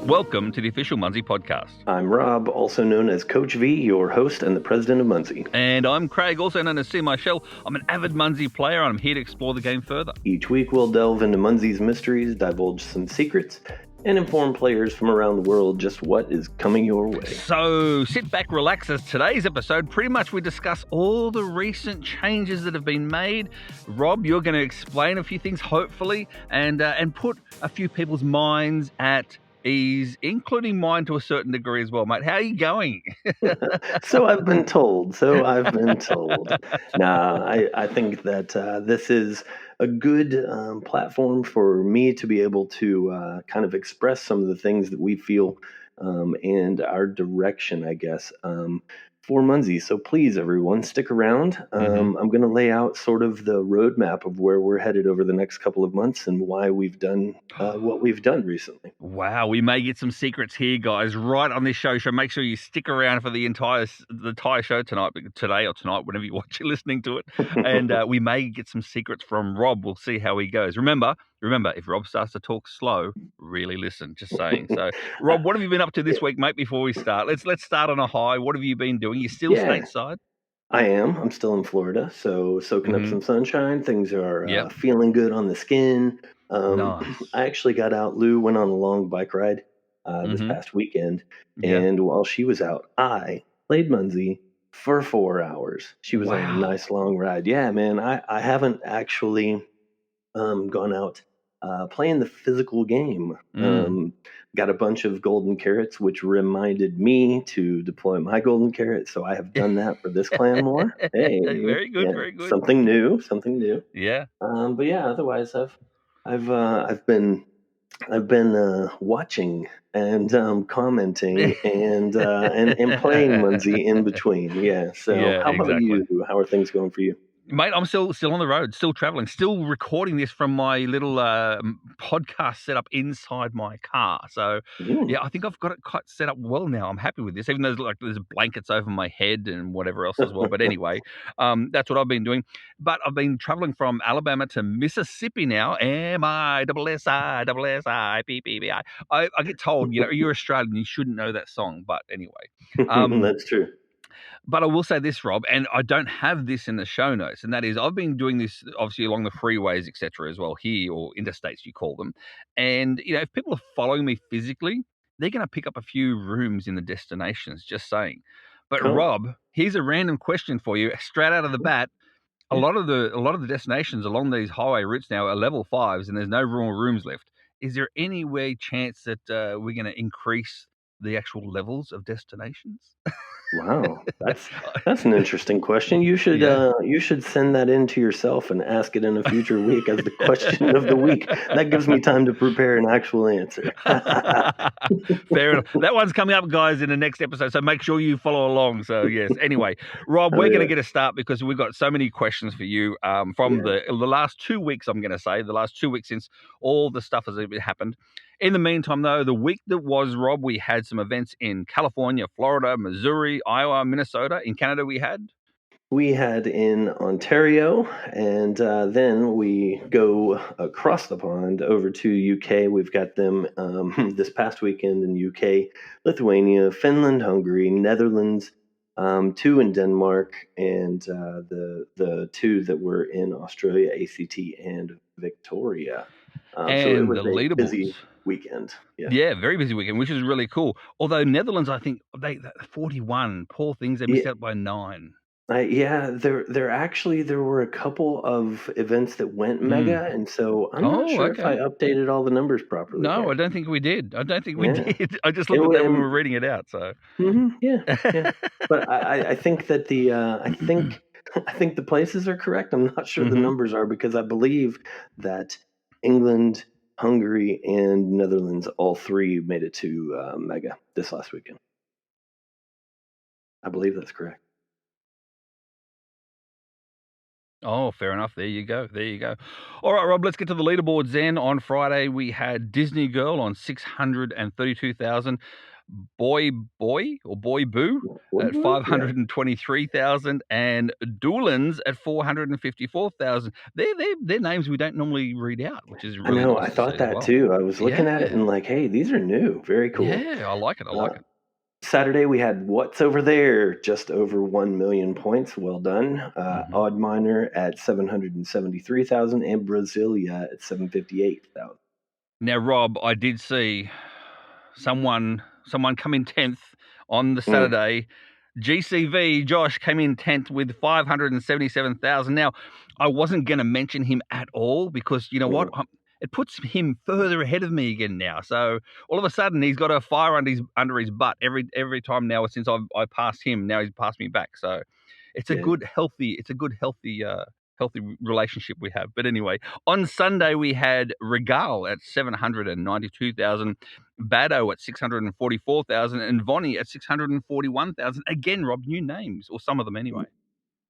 Welcome to the official Munzee podcast. I'm Rob, also known as Coach V, your host and the president of Munzee. And I'm Craig, also known as Michell. I'm an avid Munzee player and I'm here to explore the game further. Each week we'll delve into Munzee's mysteries, divulge some secrets, and inform players from around the world just what is coming your way. So sit back, relax, as today's episode, pretty much we discuss all the recent changes that have been made. Rob, you're going to explain a few things, hopefully, and put a few people's minds at ease, including mine to a certain degree as well, mate. How are you going? So I've been told. I think that this is a good platform for me to be able to kind of express some of the things that we feel and our direction, I guess, for Munzee. So please, everyone, stick around. I'm going to lay out sort of the roadmap of where we're headed over the next couple of months and why we've done what we've done recently. Wow, we may get some secrets here, guys, right on this show. So make sure you stick around for the entire show today or tonight, whenever you watch it, listening to it. And we may get some secrets from Rob. We'll see how he goes. Remember, if Rob starts to talk slow, really listen. Just saying. So, Rob, what have you been up to this week, mate? Before we start, let's start on a high. What have you been doing? You still stateside? I am. I'm still in Florida, so soaking up some sunshine. Things are feeling good on the skin. Nice. I actually got out. Lou went on a long bike ride this past weekend, and while she was out, I played Munzee for 4 hours. She was on a nice long ride. Yeah, man. I haven't actually gone out playing the physical game. Got a bunch of golden carrots, which reminded me to deploy my golden carrot. So I have done that for this clan more. Hey, very good, very good. Something new. Yeah. But yeah, otherwise I've been watching and commenting and playing Munzee in between. Yeah. So how about you? How are things going for you? Mate, I'm still on the road, still traveling, still recording this from my little podcast set up inside my car. So, yeah, I think I've got it quite set up well now. I'm happy with this, even though there's blankets over my head and whatever else as well. But anyway, that's what I've been doing. But I've been traveling from Alabama to Mississippi now. M-I-S-S-I-S-S-I-P-P-B-I. I get told, you're Australian, you shouldn't know that song. But anyway. That's true. But I will say this, Rob, and I don't have this in the show notes, and that is I've been doing this obviously along the freeways, etc. as well here, or interstates you call them. And, if people are following me physically, they're going to pick up a few rooms in the destinations, just saying. But Rob, here's a random question for you, straight out of the bat. A lot of the destinations along these highway routes now are level 5s, and there's no more rooms left. Is there any way chance that we're going to increase the actual levels of destinations? Wow, that's an interesting question. You should send that in to yourself and ask it in a future week as the question of the week. That gives me time to prepare an actual answer. Fair enough. That one's coming up, guys, in the next episode, so make sure you follow along. So yes. Anyway, Rob, we're going to get a start because we've got so many questions for you from the last 2 weeks. I'm going to say the last 2 weeks since all the stuff has happened. In the meantime, though, the week that was, Rob, we had some events in California, Florida, Missouri, Iowa, Minnesota. In Canada, we had in Ontario, and then we go across the pond over to UK. We've got them this past weekend in UK, Lithuania, Finland, Hungary, Netherlands, 2 in Denmark, and the 2 that were in Australia, ACT and Victoria. And so it was the a leaderboards. Busy weekend. Yeah, very busy weekend, which is really cool. Although Netherlands, I think they 41. Poor things, they missed out by 9. There were a couple of events that went mega, and so I'm not sure if I updated all the numbers properly. No, I don't think we did. I just looked at that when we were reading it out. So but I think that I think the places are correct. I'm not sure the numbers are because I believe that England, Hungary, and Netherlands, all 3 made it to mega this last weekend. I believe that's correct. Oh, fair enough. There you go. All right, Rob, let's get to the leaderboards then. On Friday, we had Disney Girl on 632,000. Boy or Boy Boo at What? Yeah. 523,000 and Doolins at 454,000. They're names we don't normally read out, which is I really know. nice I to see thought as that well. too. I was looking at it Yeah. and like, hey, these are new. Very cool. Yeah, I like it. I Uh, like it. Saturday we had What's Over There, just over 1 million points. Well done. Mhm. Odd Minor at 773,000 and Brasilia at 758,000. Now, Rob, I did see someone come in 10th on the Mm, Saturday. GCV Josh came in 10th with 577,000. Now, I wasn't going to mention him at all because you know what? mm, It puts him further ahead of me again now. So all of a sudden, he's got a fire under his butt every time now since I passed him. Now he's passed me back. So it's a yeah. good, healthy relationship we have. But anyway, on Sunday we had Regal at 792,000. Bado at 644,000 and Vonnie at 641,000. Again, Rob, new names, or some of them anyway.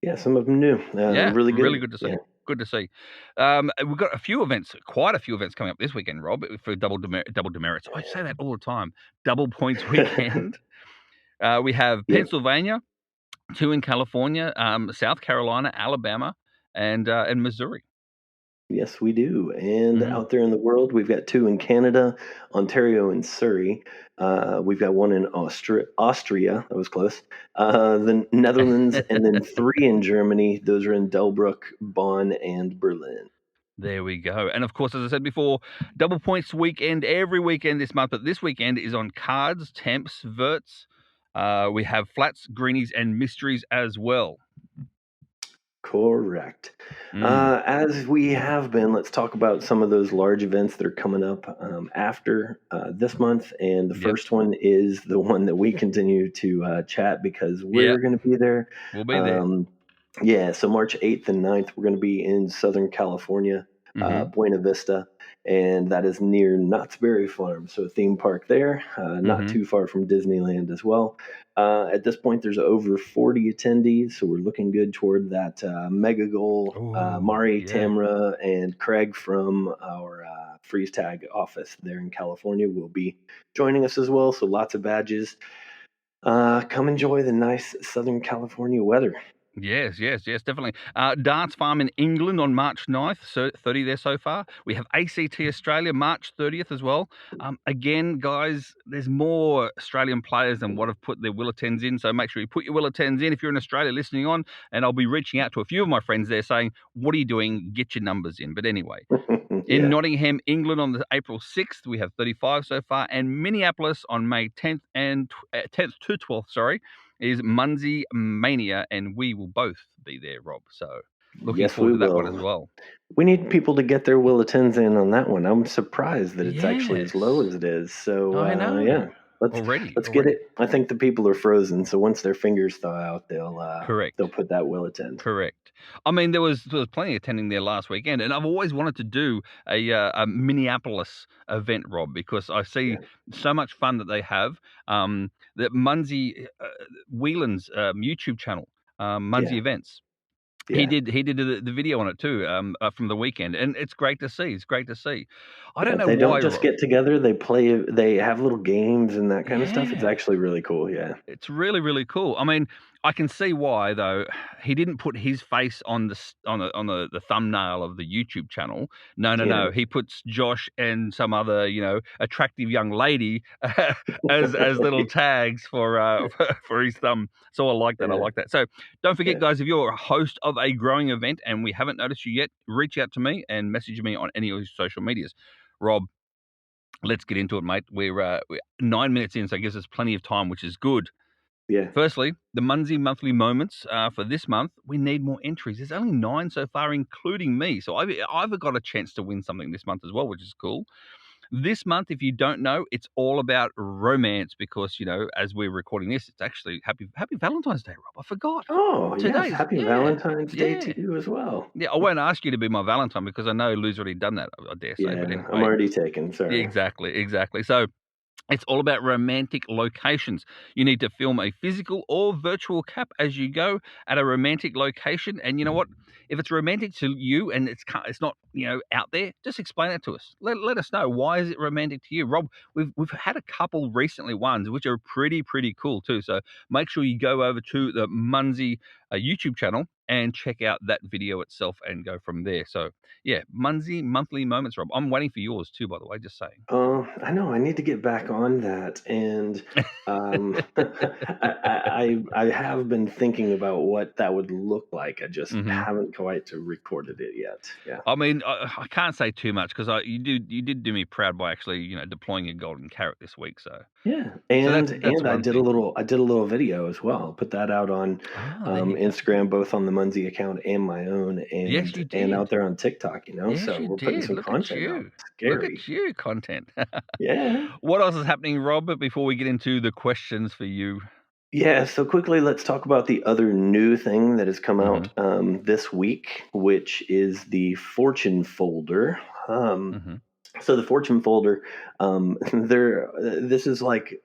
Yeah, some of them new. Yeah, Really really good. good to see. Yeah. Good to see. We've got quite a few events coming up this weekend, Rob, for double demerits. I say that all the time. Double points weekend. We have Yeah. Pennsylvania, 2 in California, South Carolina, Alabama, and Missouri. Yes, we do. And Mhm. out there in the world, we've got 2 in Canada, Ontario, and Surrey. We've got 1 in Austria. That was close. The Netherlands, and then 3 in Germany. Those are in Delbruck, Bonn, and Berlin. There we go. And of course, as I said before, double points weekend every weekend this month, but this weekend is on cards, temps, verts. We have flats, greenies, and mysteries as well. Correct. Mm. As we have been, let's talk about some of those large events that are coming up after this month. And the Yep. first one is the one that we continue to chat because Yep. we're going to be there. We'll be there. Um, yeah, so March 8th and 9th, we're going to be in Southern California, Mm-hmm. Buena Vista, and that is near Knott's Berry Farm. So a theme park there, not Mm-hmm. too far from Disneyland as well. At this point, there's over 40 attendees, so we're looking good toward that mega goal. Oh, Mari, yeah. Tamra, and Craig from our freeze tag office there in California will be joining us as well. So lots of badges. Come enjoy the nice Southern California weather. Yes, definitely. Darts Farm in England on March 9th, so 30 there so far. We have ACT Australia March 30th as well. Again, guys, there's more Australian players than what have put their Willetens in, so make sure you put your Willetens in if you're in Australia listening on, and I'll be reaching out to a few of my friends there saying, what are you doing? Get your numbers in. But anyway, in Yeah. Nottingham, England on the April 6th, we have 35 so far, and Minneapolis on May 10th and 10th to 12th, sorry, is Munzee Mania, and we will both be there, Rob. So looking Yes, forward we to that one as will. well. We need people to get their Willetins in on that one. I'm surprised that it's actually as low Yes, as it is. So I know. yeah, let's let's get Already. it. I think the people are frozen, so once their fingers thaw out, they'll Correct. put that Willetin. Correct. I mean, there was plenty attending there last weekend, and I've always wanted to do a Minneapolis event, Rob, because I see Yeah, so much fun that they have. That Munzee Whelan's YouTube channel, Munzee yeah, Events. yeah, He did the video on it too, from the weekend, and it's great to see. It's great to see. I don't yeah. know They don't why, just Rob. get together; they play. They have little games and that kind of stuff. It's Yeah. actually really cool. Yeah, It's really, really cool. I mean, I can see why though. He didn't put his face on the thumbnail of the YouTube channel. No, no, yeah, no. He puts Josh and some other, attractive young lady as little tags for for his thumb. So I like that. I yeah, like that. So don't forget, yeah. guys, if you're a host of a growing event and we haven't noticed you yet, reach out to me and message me on any of your social medias. Rob, let's get into it, mate. We're 9 minutes in, so it gives us plenty of time, which is good. Yeah. Firstly, the Munzee monthly moments for this month. We need more entries. There's only 9 so far, including me. So I've got a chance to win something this month as well, which is cool. This month, if you don't know, it's all about romance because as we're recording this, it's actually Happy Valentine's Day, Rob. I forgot. Oh yes, Today's happy yeah, Valentine's Day yeah, to you as well. yeah. I won't ask you to be my Valentine because I know Lou's already done that. I dare say, but Yeah, I'm anyway, already taken. yeah, Sorry. exactly. So It's all about romantic locations. You need to film a physical or virtual cap as you go at a romantic location. And you know what? If it's romantic to you and it's not out there, just explain it to us. Let us know, why is it romantic to you, Rob? We've had a couple recently ones which are pretty cool too. So make sure you go over to the Munzee YouTube channel and check out that video itself and go from there. So yeah, Munzee monthly moments, Rob. I'm waiting for yours too, by the way. Just saying. I know I need to get back on that, and I have been thinking about what that would look like. I just haven't quite recorded it yet. Yeah. I mean, I can't say too much because you did do me proud by actually deploying a golden carrot this week. So Yeah, so and that's I one did a thing. little video as well. Put that out on There you go. Instagram, both on the Munzee account and my own, Yes, you and out did. there on TikTok. Yes, So you we're putting did. some Look at content out. you. Look Scary. at you, content. Yeah. What else is happening, Rob, before we get into the questions for you? Yeah, so quickly, let's talk about the other new thing that has come out this week, which is the Fortune folder. So the Fortune folder, this is like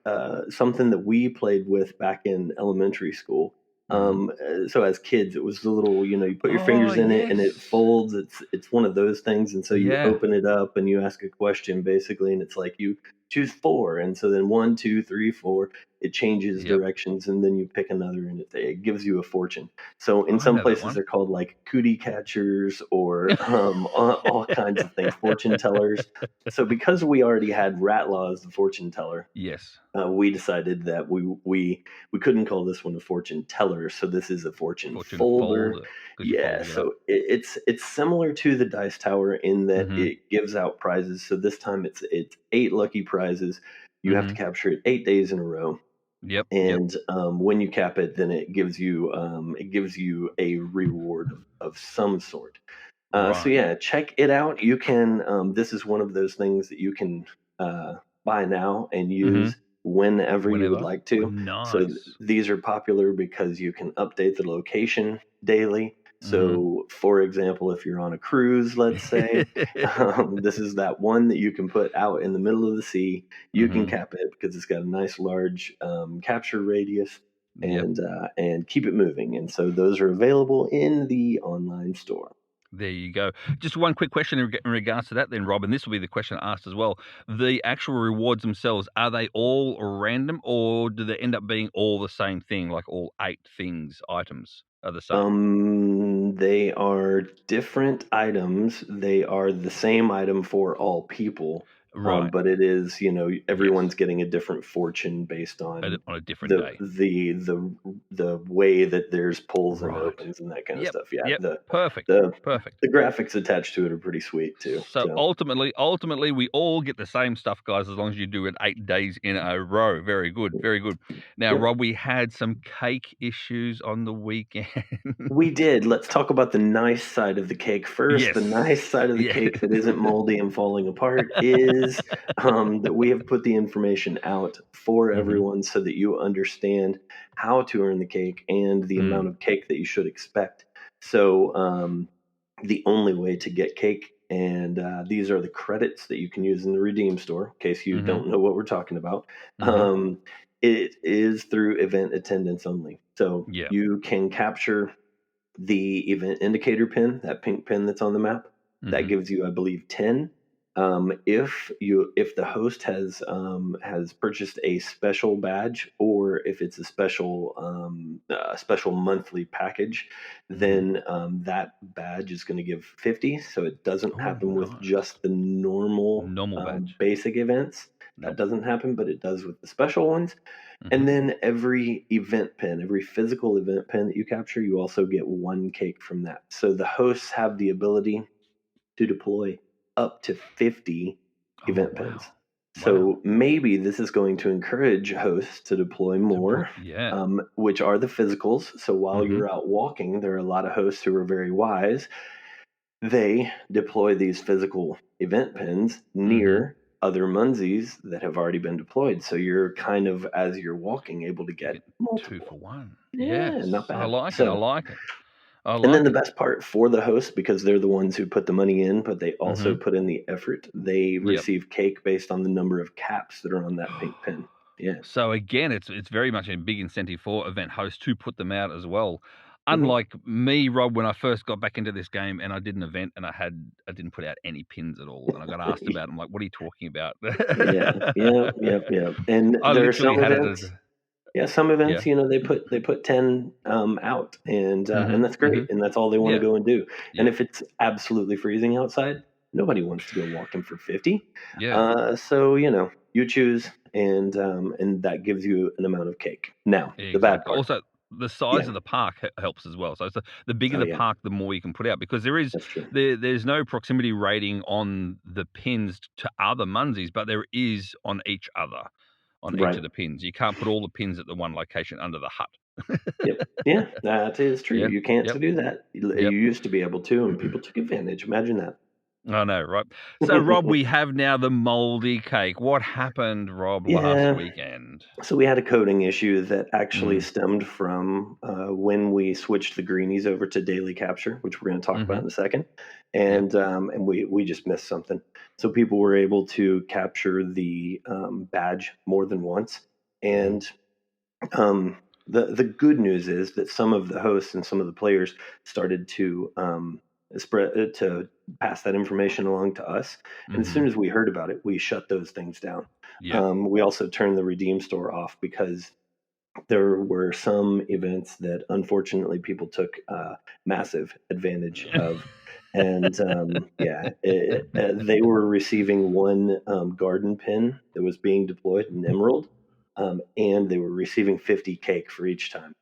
something that we played with back in elementary school. So as kids, it was the little, you put your Oh, fingers in it and it yes. folds. It's one of those things, and so you Yeah. open it up and you ask a question basically, and it's like you choose four, and so then 1, 2, 3, 4. It changes Yep. directions, and then you pick another, and it gives you a fortune. So in I some know that places one. they're called like cootie catchers or all kinds of things, fortune tellers. So because we already had Ratlaw as the fortune teller, Yes. we decided that we couldn't call this one a fortune teller, so this is a fortune Fortune folder. folder, because you Yeah, fold it up. so it's similar to the dice tower in that Mm-hmm. it gives out prizes. So this time it's 8 lucky prizes. You have to Mm-hmm. capture it 8 days in a row, Yep. Yep. and when you cap it, then it gives you a reward of some sort. So Right. yeah, check it out. You can. This is one of those things that you can buy now and Mm-hmm. use whenever you would Whenever. like to. So Nice. these are popular because you can update the location daily. Mm-hmm. So, for example, if you're on a cruise, let's say, this is that one that you can put out in the middle of the sea. You can Mm-hmm. cap it because it's got a nice large capture radius, Yep. and keep it moving. And so those are available in the online store. There you go. Just one quick question in regards to that then, Rob, and this will be the question asked as well. The actual rewards themselves, are they all random, or do they end up being all the same thing, like all 8 items are the same? They are different items. They are the same item for all people, Right. but it is, Yes. everyone's getting a different fortune based on On a different the day. the the the way that there's pulls and Right. opens and that kind of Yep. stuff. Yeah, Yep. the Perfect. the Perfect. the graphics attached to it are pretty sweet too. So So ultimately, we all get the same stuff, guys, as long as you do it 8 days in a row. Very good, very good. Now, yep. Rob, we had some cake issues on the weekend. We did. Let's talk about the nice side of the cake first. Yes, The nice side of the yeah. cake that isn't moldy and falling apart is that we have put the information out for Mm-hmm. everyone so that you understand how to earn the cake and the amount Mm. of cake that you should expect. So, the only way to get cake, and these are the credits that you can use in the Redeem store, in case you Mm-hmm. don't know what we're talking about. Mm-hmm. It is through event attendance only. So Yeah. you can capture the event indicator pin, that pink pin that's on the map. That Mm-hmm. gives you, I believe, 10. If the host has purchased a special badge, or if it's a special monthly package, Mm-hmm. then that badge is going to give 50. So it doesn't Oh, happen with nice. just the normal Normal badge. basic events. That Nope. doesn't happen, but it does with the special ones. Mm-hmm. And then every event pin, every physical event pin that you capture, you also get 1 cake from that. So the hosts have the ability to deploy up to 50 Oh, event wow. pins. Wow. So maybe this is going to encourage hosts to deploy more, Yeah. which are the physicals. So while Mm-hmm. you're out walking, there are a lot of hosts who are very wise. They deploy these physical event pins Mm-hmm. near other Munzees that have already been deployed. So you're kind of, as you're walking, able to You get get 2 multiple. for 1. Yeah, Yes. not I bad. like it. I So like it. I And then like the it. best part for the host, because they're the ones who put the money in, but they also Mhm. put in the effort, they Yep. receive cake based on the number of caps that are on that pink pin. Yeah. So again, it's very much a big incentive for event hosts to put them out as well. Mhm. Unlike me, Rob, when I first got back into this game and I did an event and I didn't put out any pins at all, and I got asked about it. I'm like, "What are you talking about?" Yeah. Yep. And I there are literally some had it as events. Yeah, some yeah. events, they put 10 out, and Mhm, that's great, mhm. and that's all they want to Yeah, go and do. And yep, if it's absolutely freezing outside, nobody wants to go walking for 50. yeah. So you choose, and that gives you an amount of cake. Now, the bad Exactly. part. Also, the size Yeah. of the park helps as well. So it's the bigger Oh the yeah, park, the more you can put out because that's true. there's no proximity rating on the pins to other Munzees, but there is on each Right. of the pins. You can't put all the pins at the one location under the hut. Yep. Yeah, that is true. Yeah. You can't Yep. do that. You Yep. used to be able to, and people took advantage. Imagine that. I know, right? So, Rob, we have now the moldy cake. What happened, Rob, last Yeah. weekend? So we had a coding issue that actually Mm. stemmed from when we switched the greenies over to daily capture, which we're going to talk about Mhm. in a second, Yep. and we just missed something. So people were able to capture the badge more than once, Mhm. and the good news is that some of the hosts and some of the players started to spread to pass that information along to us. And as soon Mhm. as we heard about it, we shut those things down. Yep. We also turned the redeem store off because there were some events that unfortunately people took massive advantage of. And they were receiving one garden pin that was being deployed, an emerald, and they were receiving 50 cake for each time.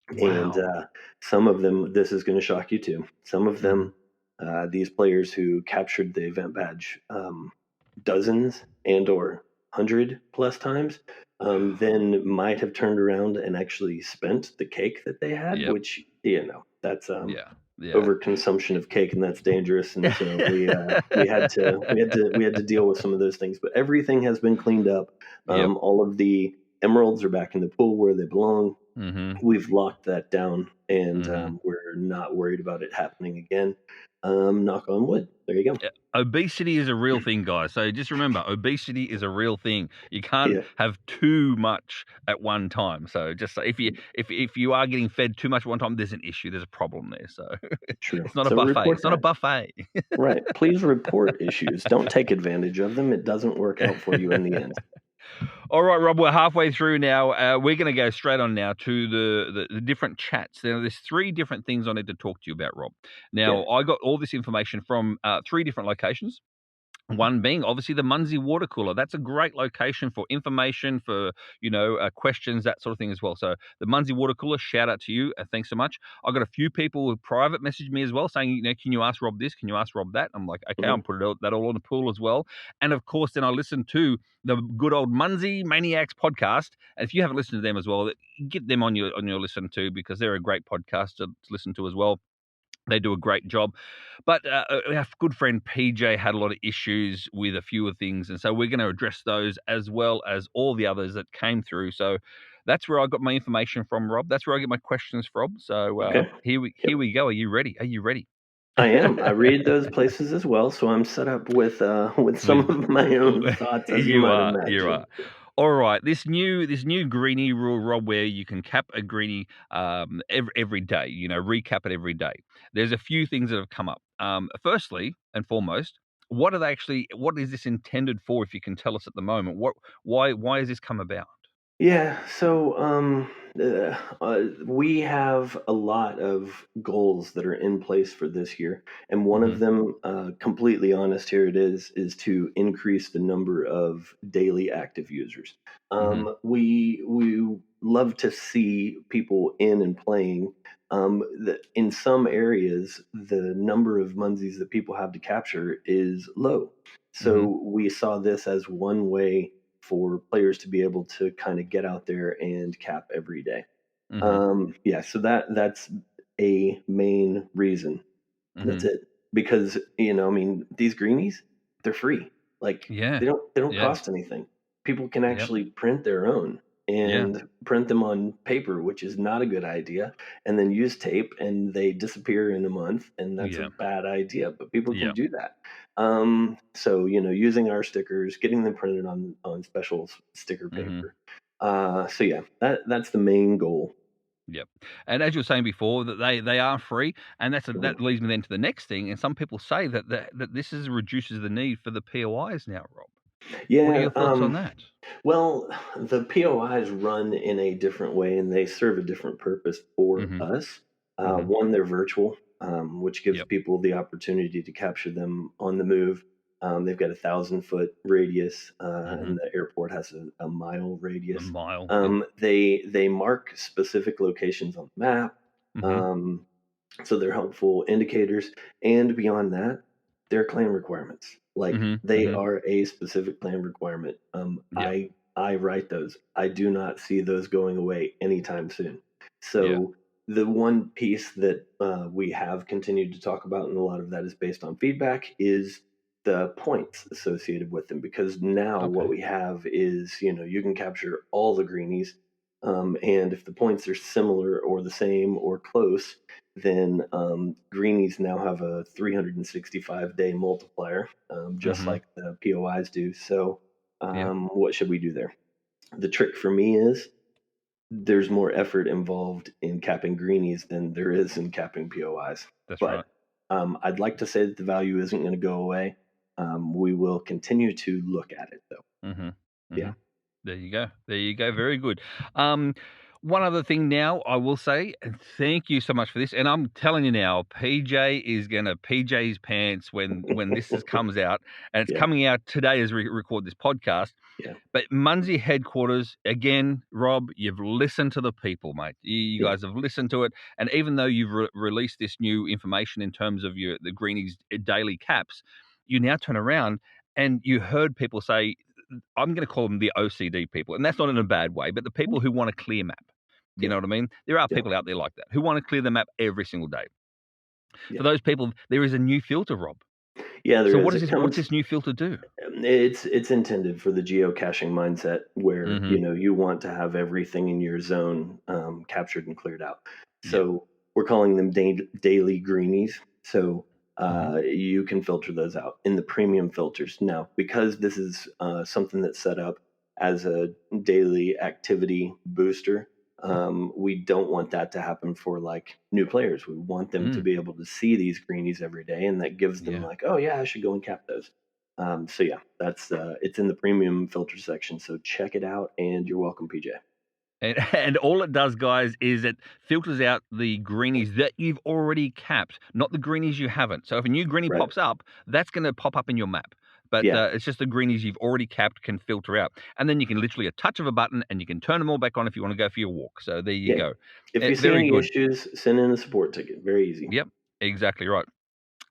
And Wow. some of them, this is going to shock you too. Some of Mhm. them, these players who captured the event badge dozens and/or 100+ times, then might have turned around and actually spent the cake that they had, Yep. which that's Yeah. Yeah. overconsumption of cake, and that's dangerous. And so we had to deal with some of those things. But everything has been cleaned up. Yep. All of the emeralds are back in the pool where they belong. Mhm. We've locked that down, and Mhm. we're not worried about it happening again. Knock on wood. There you go. Yeah, obesity is a real thing, guys. So just remember, obesity is a real thing. You can't Yeah, have too much at one time. So just if you are getting fed too much at one time, there's an issue. There's a problem there. So true. it's not a So buffet. report It's not a that. buffet. Right. Please report issues. Don't take advantage of them. It doesn't work out for you in the end. All right, Rob, we're halfway through now. We're going to go straight on now to the different chats. Now, there's three different things I need to talk to you about, Rob. Yeah. Now, I got all this information from three different locations. One being obviously the Munzee water cooler. That's a great location for information, for questions, that sort of thing as well. So the Munzee water cooler, shout out to you. Thanks so much. I got a few people who private messaged me as well saying, can you ask Rob this? Can you ask Rob that? I'm like, okay, Hmm. I'll put that all in the pool as well. And of course, then I listened to the good old Munzee Maniacs podcast. And if you haven't listened to them as well, get them on your listen too because they're a great podcast to listen to as well. They do a great job. But our good friend PJ had a lot of issues with a few of things. And so we're going to address those as well as all the others that came through. So that's where I got my information from, Rob. That's where I get my questions from. So Okay. here Yep. we go. Are you ready? Are you ready? I am. I read those places as well, so I'm set up with some With of my own thoughts, as you might you imagine. are. All right, this new greenie rule, Rob, where you can cap a greenie every day. Recap it every day. There's a few things that have come up. Firstly and foremost, what are they actually? What is this intended for? If you can tell us at the moment, why has this come about? Yeah, so we have a lot of goals that are in place for this year, and one Hmm. of them, completely honest, here it is to increase the number of daily active users. Hmm. We love to see people in and playing. In some areas, the number of Munzies that people have to capture is low, Hmm. so we saw this as one way for players to be able to kind of get out there and cap every day. Hmm. Yeah, so that's a main reason. That's Hmm. it. Because I mean, these greenies, they're free. Like Yeah. they don't Yeah. cost anything. People can Yep. actually print their own. Yeah. and print them on paper, which is not a good idea, and then use tape, and they disappear in a month, and that's a Yeah. bad idea. But people can Yeah. do that. So using our stickers, getting them printed on special sticker Mhm. paper. So yeah, that's the main goal. Yep. And as you were saying before, that they are free, and Mhm. that leads me then to the next thing. And some people say that this reduces the need for the POIs now, Rob. What are Yeah. your thoughts on that? Well, the POIs run in a different way and they serve a different purpose for Mhm. us. Mhm. One, they're virtual, which gives Yep. people the opportunity to capture them on the move. They've got 1,000-foot radius, and Mhm. the airport has a mile A radius. mile. Yep. They mark specific locations on the map. Mhm. Um, so they're helpful indicators. And beyond that, they're claim requirements. Like Mhm. they Mhm. are a specific claim requirement. Yep. I write those. I do not see those going away anytime soon. Yeah. So the one piece that we have continued to talk about, and a lot of that is based on feedback, is the points associated with them. Because now what Okay. we have is, you can capture all the greenies, and if the points are similar or the same or close, then greenies now have a 365-day multiplier, just Mhm. like the POIs do. So, Yep. what should we do there? The trick for me is there's more effort involved in capping greenies than there is in capping POIs. That's right. But I'd like to say that the value isn't going to go away. We will continue to look at it, though. Mhm. Yeah. Mhm. There you go. There you go. Very good. Um, One other thing now I will say, and thank you so much for this. And I'm telling you now, PJ is gonna PJ's pants when comes out, and it's Yeah. coming out today as we record this podcast. Yeah. But Munzee headquarters, again, Rob, you've listened to the people, mate. You Yeah. guys have listened to it, and even though you've released this new information in terms of the greenies daily caps, you now turn around and you heard people say, I'm going to call them the OCD people, and that's not in a bad way, but the people who want a clear map. You Yeah. know what I mean? There are Yeah. people out there like that who want to clear the map every single day. For Yeah. those people, there is a new filter, Rob. Yeah, there So is. It what's comes. this new filter do? It's intended for the geocaching mindset where Mm-hmm. you want to have everything in your zone captured and cleared out. Yep. So we're calling them daily greenies. So Mm-hmm. you can filter those out in the premium filters. Now, because this is something that's set up as a daily activity booster, we don't want that to happen for like new players. We want them to Mm. be able to see these greenies every day, and that gives them Yeah. like, oh yeah, I should go and cap those. So yeah, that's it's in the premium filter section. So check it out, and you're welcome, PJ. And all it does, guys, is it filters out the greenies that you've already capped, not the greenies you haven't. So if a new greenie Right? pops up, that's going to pop up in your map. But Yeah, it's just the greenies you've already capped can filter out. And then you can literally a touch of a button and you can turn them all back on if you want to go for your walk. So there you yeah. go. If you see Very any good. issues, send in a support ticket. Very easy. Yep, exactly right.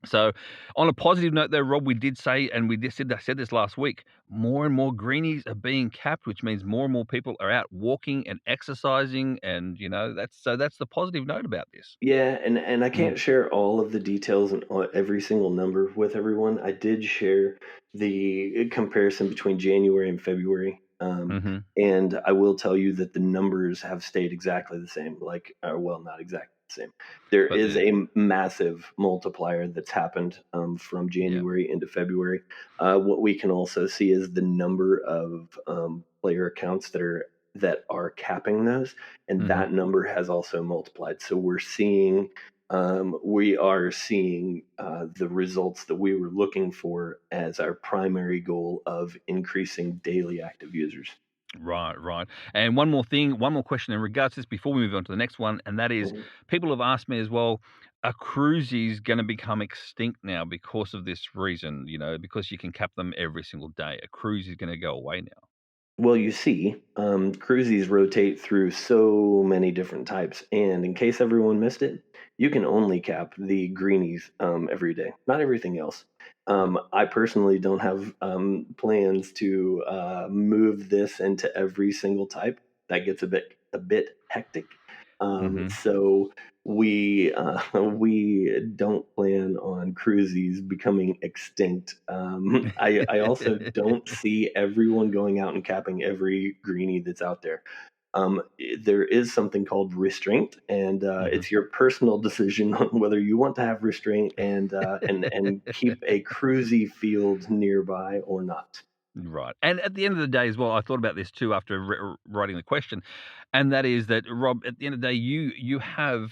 So, on a positive note, though, Rob, we did say, and we just said this last week, more and more greenies are being capped, which means more and more people are out walking and exercising, and that's the positive note about this. Yeah, and I Mm. can't share all of the details and every single number with everyone. I did share the comparison between January and February, Mm-hmm. and I will tell you that the numbers have stayed exactly the same. Like, well, not exactly the same. There But is a massive multiplier that's happened from yeah. January into February. What we can also see is the number of player accounts that are capping those, and Mm-hmm. that number has also multiplied. So we are seeing the results that we were looking for as our primary goal of increasing daily active users. Right, right. And one more thing, one more question in regards to this before we move on to the next one, and that is, Mhm. people have asked me as well, are cruisies going to become extinct now because of this reason? Because you can cap them every single day. A cruise is going to go away now. Well, you see, cruises rotate through so many different types, and in case everyone missed it, you can only cap the greenies every day, not everything else. Yep. I personally don't have plans to move this into every single type. That gets a bit hectic. Mm-hmm. So we don't plan on cruises becoming extinct. I also don't see everyone going out and capping every greenie that's out there. There is something called restraint, and Mhm. it's your personal decision on whether you want to have restraint and keep a cruisy field nearby or not. Right. And at the end of the day as well, I thought about this too after writing the question, and that is that, Rob, at the end of the day, you have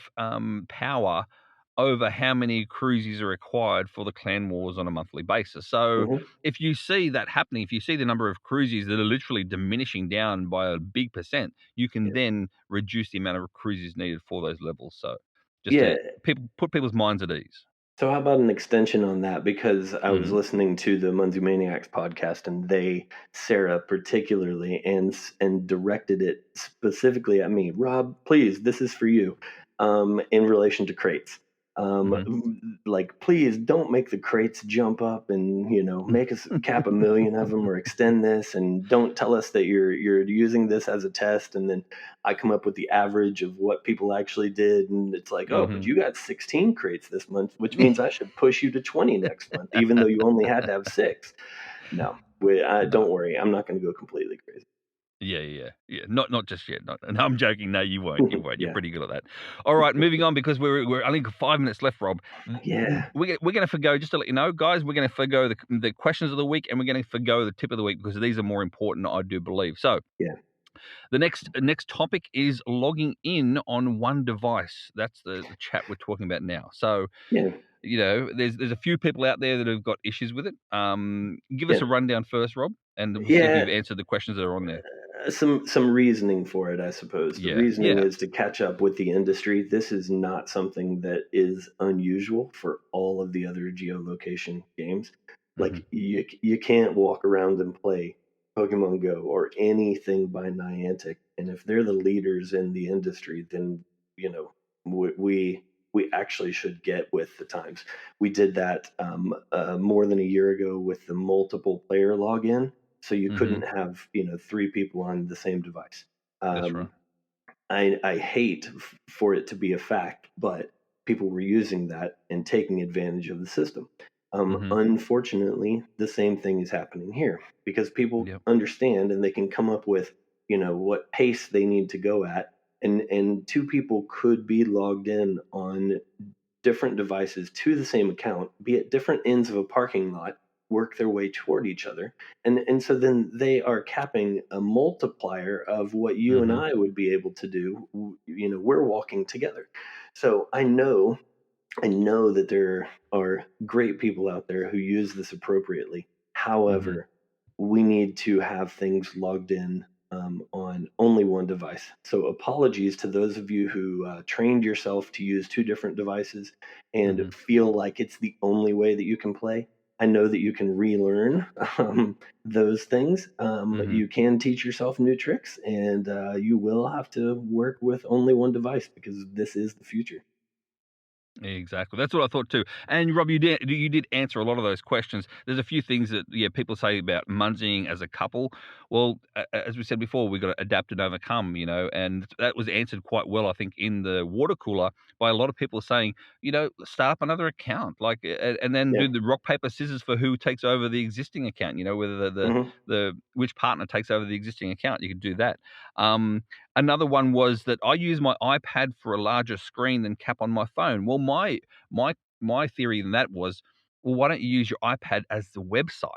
power over how many cruises are required for the clan wars on a monthly basis. So Mhm. if you see that happening, if you see the number of cruises that are literally diminishing down by a big percent, you can Yeah. then reduce the amount of cruises needed for those levels. So just to Yeah. put people's minds at ease. So how about an extension on that? Because I was Hmm. listening to the Munzee Maniacs podcast, and Sarah particularly, and directed it specifically at me. Rob, please, this is for you. In relation to crates, Hmm. like, please don't make the crates jump up, and make us cap 1 million of them, or extend this, and don't tell us that you're using this as a test, and then I come up with the average of what people actually did, and it's like, oh, but Hmm. you got 16 crates this month, which means I should push you to 20 next month, even though you only had to have six. No, No. don't worry, I'm not going to go completely crazy. Yeah, yeah, yeah. Not just yet. Not, no, I'm joking. No, you won't. You won't. You're Yeah, pretty good at that. All right, moving on because we're only got 5 minutes left, Rob. yeah, We're going to forgo, just to let you know, guys. We're going to forgo the questions of the week, and we're going to forgo the tip of the week because these are more important, I do believe. So yeah, the next topic is logging in on one device. That's the chat we're talking about now. So yeah, there's a few people out there that have got issues with it. Give us yeah, a rundown first, Rob, and we'll see if yeah. you've answered the questions that are on there. Some reasoning for it, I suppose. The Yeah, reasoning yeah. is to catch up with the industry. This is not something that is unusual for all of the other geolocation games. Hmm. Like, you can't walk around and play Pokemon Go or anything by Niantic, and if they're the leaders in the industry, then we actually should get with the times. We did that more than a year ago with the multiple player login, so you Hmm. couldn't have three people on the same device. That's right. um, I hate for it to be a fact, but people were using that and taking advantage of the system. Mhm. Unfortunately, the same thing is happening here because people Yep. understand and they can come up with what pace they need to go at, and two people could be logged in on different devices to the same account, be at different ends of a parking lot, work their way toward each other. And so then they are capping a multiplier of what you and Mhm. I would be able to do. We're walking together. So I know that there are great people out there who use this appropriately. Mhm. However, we need to have things logged in on only one device. So, apologies to those of you who trained yourself to use two different devices and Mhm. feel like it's the only way that you can play. I know that you can relearn those things. Mhm. You can teach yourself new tricks, and you will have to work with only one device because this is the future. Exactly. That's what I thought too. And Rob, you did answer a lot of those questions. There's a few things that people say about munzing as a couple. Well, as we said before, we've got to adapt and overcome. And that was answered quite well, I think, in the water cooler by a lot of people saying, start up another account, like, and then Yeah. do the rock paper scissors for who takes over the existing account. Whether Hmm. the which partner takes over the existing account. You could do that. Another one was that I use my iPad for a larger screen than cap on my phone. Well, my theory in that was, well, why don't you use your iPad as the website?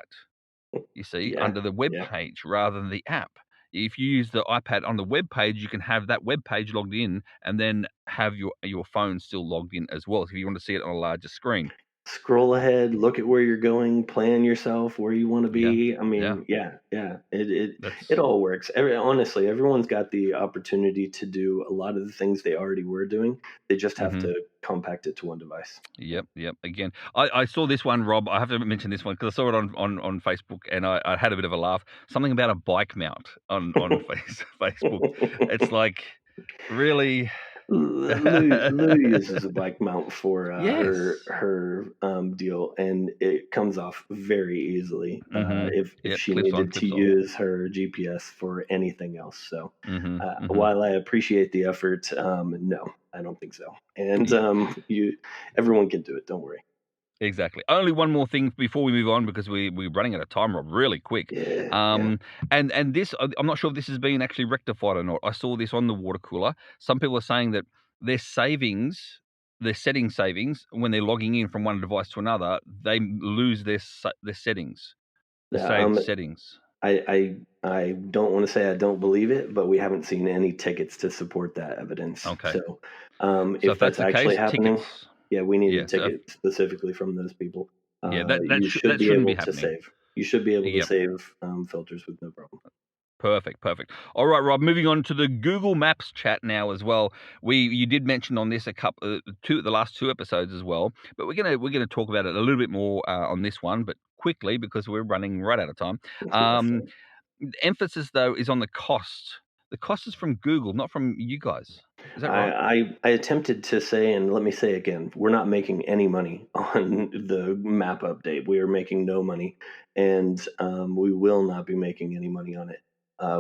You see, Yeah. under the web Yeah. page rather than the app. If you use the iPad on the web page, you can have that web page logged in and then have your phone still logged in as well. So if you want to see it on a larger screen. Scroll ahead, look at where you're going, plan yourself where you want to Yeah. be. I Yeah. mean, yeah, yeah, it That's all works. Honestly, everyone's got the opportunity to do a lot of the things they already were doing. They just have mhm. to compact it to one device. Yep, yep. Again, I saw this one, Rob. I have to mention this one because I saw it on Facebook and I had a bit of a laugh. Something about a bike mount on Facebook. It's like, really? Lou uses a bike mount for Yes. her deal, and it comes off very easily if Yep, she clips on, needed to clips off. use her GPS for anything else. So Mm-hmm. while I appreciate the effort, no, I don't think so. And Yeah. everyone can do it. Don't worry. Exactly. Only one more thing before we move on, because we're running out of time, Rob, really quick. Yeah. And this, I'm not sure if this has been actually rectified or not. I saw this on the water cooler. Some people are saying that their savings, their setting savings, when they're logging in from one device to another, they lose their settings, the Yeah, saved settings. I don't want to say I don't believe it, but we haven't seen any tickets to support that evidence. Okay. So So if if that's that's the actually case, happening, tickets. yeah, we need a Yeah. So ticket specifically from those people. yeah, that You should that be shouldn't be able to happening. save. You should be able to Yep. save filters with no problem. Perfect. All right, Rob. Moving on to the Google Maps chat now as well. You did mention on this the last two episodes as well, but we're gonna talk about it a little bit more on this one, but quickly because we're running right out of time. That's fine. The emphasis though is on the cost. The cost is from Google, not from you guys. Is that right? I attempted to say, and let me say again, we're not making any money on the map update. We are making no money, and we will not be making any money on it.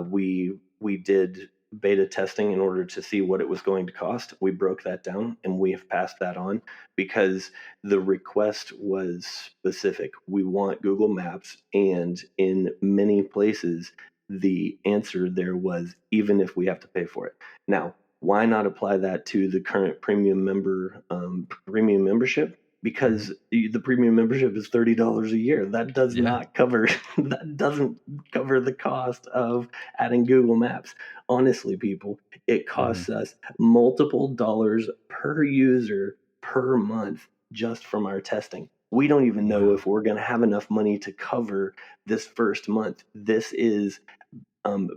We did beta testing in order to see what it was going to cost. We broke that down, and we have passed that on because the request was specific. We want Google Maps, and in many places, the answer there was even if we have to pay for it. Now, why not apply that to the current premium membership? Because the premium membership is $30 a year. That does not cover that doesn't cover the cost of adding Google Maps. Honestly, people, it costs us multiple dollars per user per month just from our testing. We don't even know if we're going to have enough money to cover this first month. This is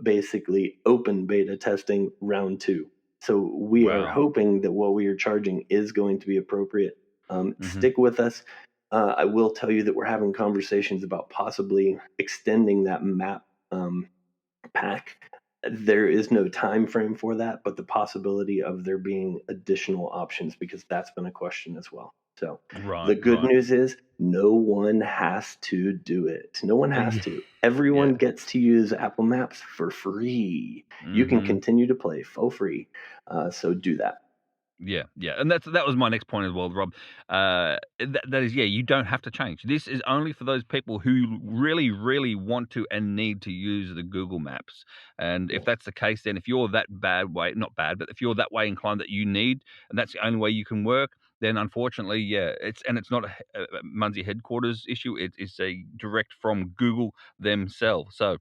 basically open beta testing round 2. So we are Wow. hoping that what we are charging is going to be appropriate. Stick with us. I will tell you that we're having conversations about possibly extending that map pack. There is no time frame for that, but the possibility of there being additional options, because that's been a question as well. So the good Right. news is no one has to do it. No one has to. Everyone Yeah. gets to use Apple Maps for free. You can continue to play for free. So do that. Yeah, and that was my next point as well, Rob. That is, you don't have to change. This is only for those people who really, really want to and need to use the Google Maps. And if that's the case, then if you're that not bad, but if you're that way inclined that you need, and that's the only way you can work, then unfortunately, it's not a Munzee headquarters issue. It is a direct from Google themselves. So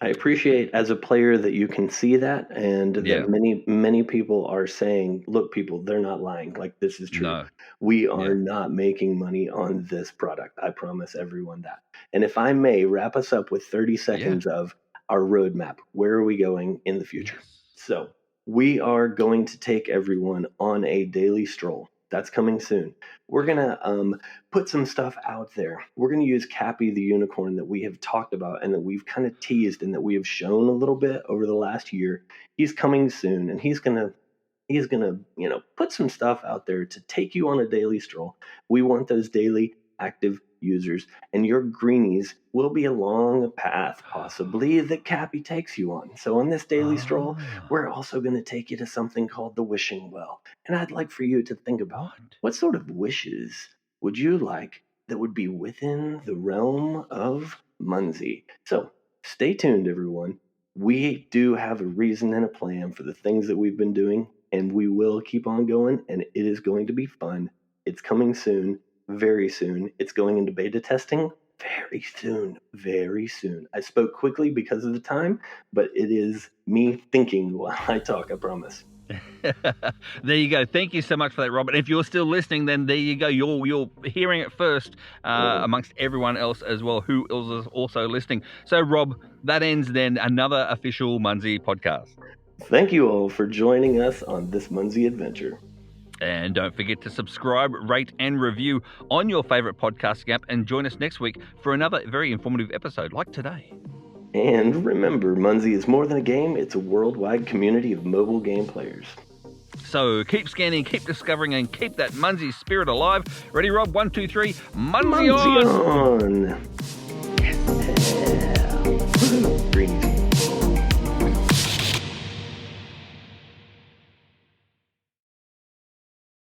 I appreciate as a player that you can see that, and that many people are saying, look, people, they're not lying. Like, this is true. no, We are not making money on this product. I promise everyone that. And if I may wrap us up with 30 seconds of our roadmap, where are we going in the future? yes, So we are going to take everyone on a daily stroll. That's coming soon. We're going to put some stuff out there. We're going to use Cappy the unicorn that we have talked about and that we've kind of teased and that we have shown a little bit over the last year. He's coming soon, and he's gonna put some stuff out there to take you on a daily stroll. We want those daily active users, and your greenies will be along a path possibly that Cappy takes you on. So on this daily stroll, we're also going to take you to something called the wishing well. And I'd like for you to think about what sort of wishes would you like that would be within the realm of Munzee. So stay tuned, everyone. We do have a reason and a plan for the things that we've been doing, and we will keep on going, and it is going to be fun. It's coming soon, very soon. It's going into beta testing very soon, very soon. I spoke quickly because of the time, but it is me thinking while I talk, I promise. There you go. Thank you so much for that, Robert. If you're still listening, then there you go. You're hearing it first amongst everyone else as well who is also listening. So, Rob, that ends then another official Munzee podcast. Thank you all for joining us on this Munzee adventure. And don't forget to subscribe, rate, and review on your favorite podcasting app, and join us next week for another very informative episode like today. And remember, Munzee is more than a game, it's a worldwide community of mobile game players. So keep scanning, keep discovering, and keep that Munzee spirit alive. Ready, Rob? 1, 2, 3. Munzee on! Munzee on!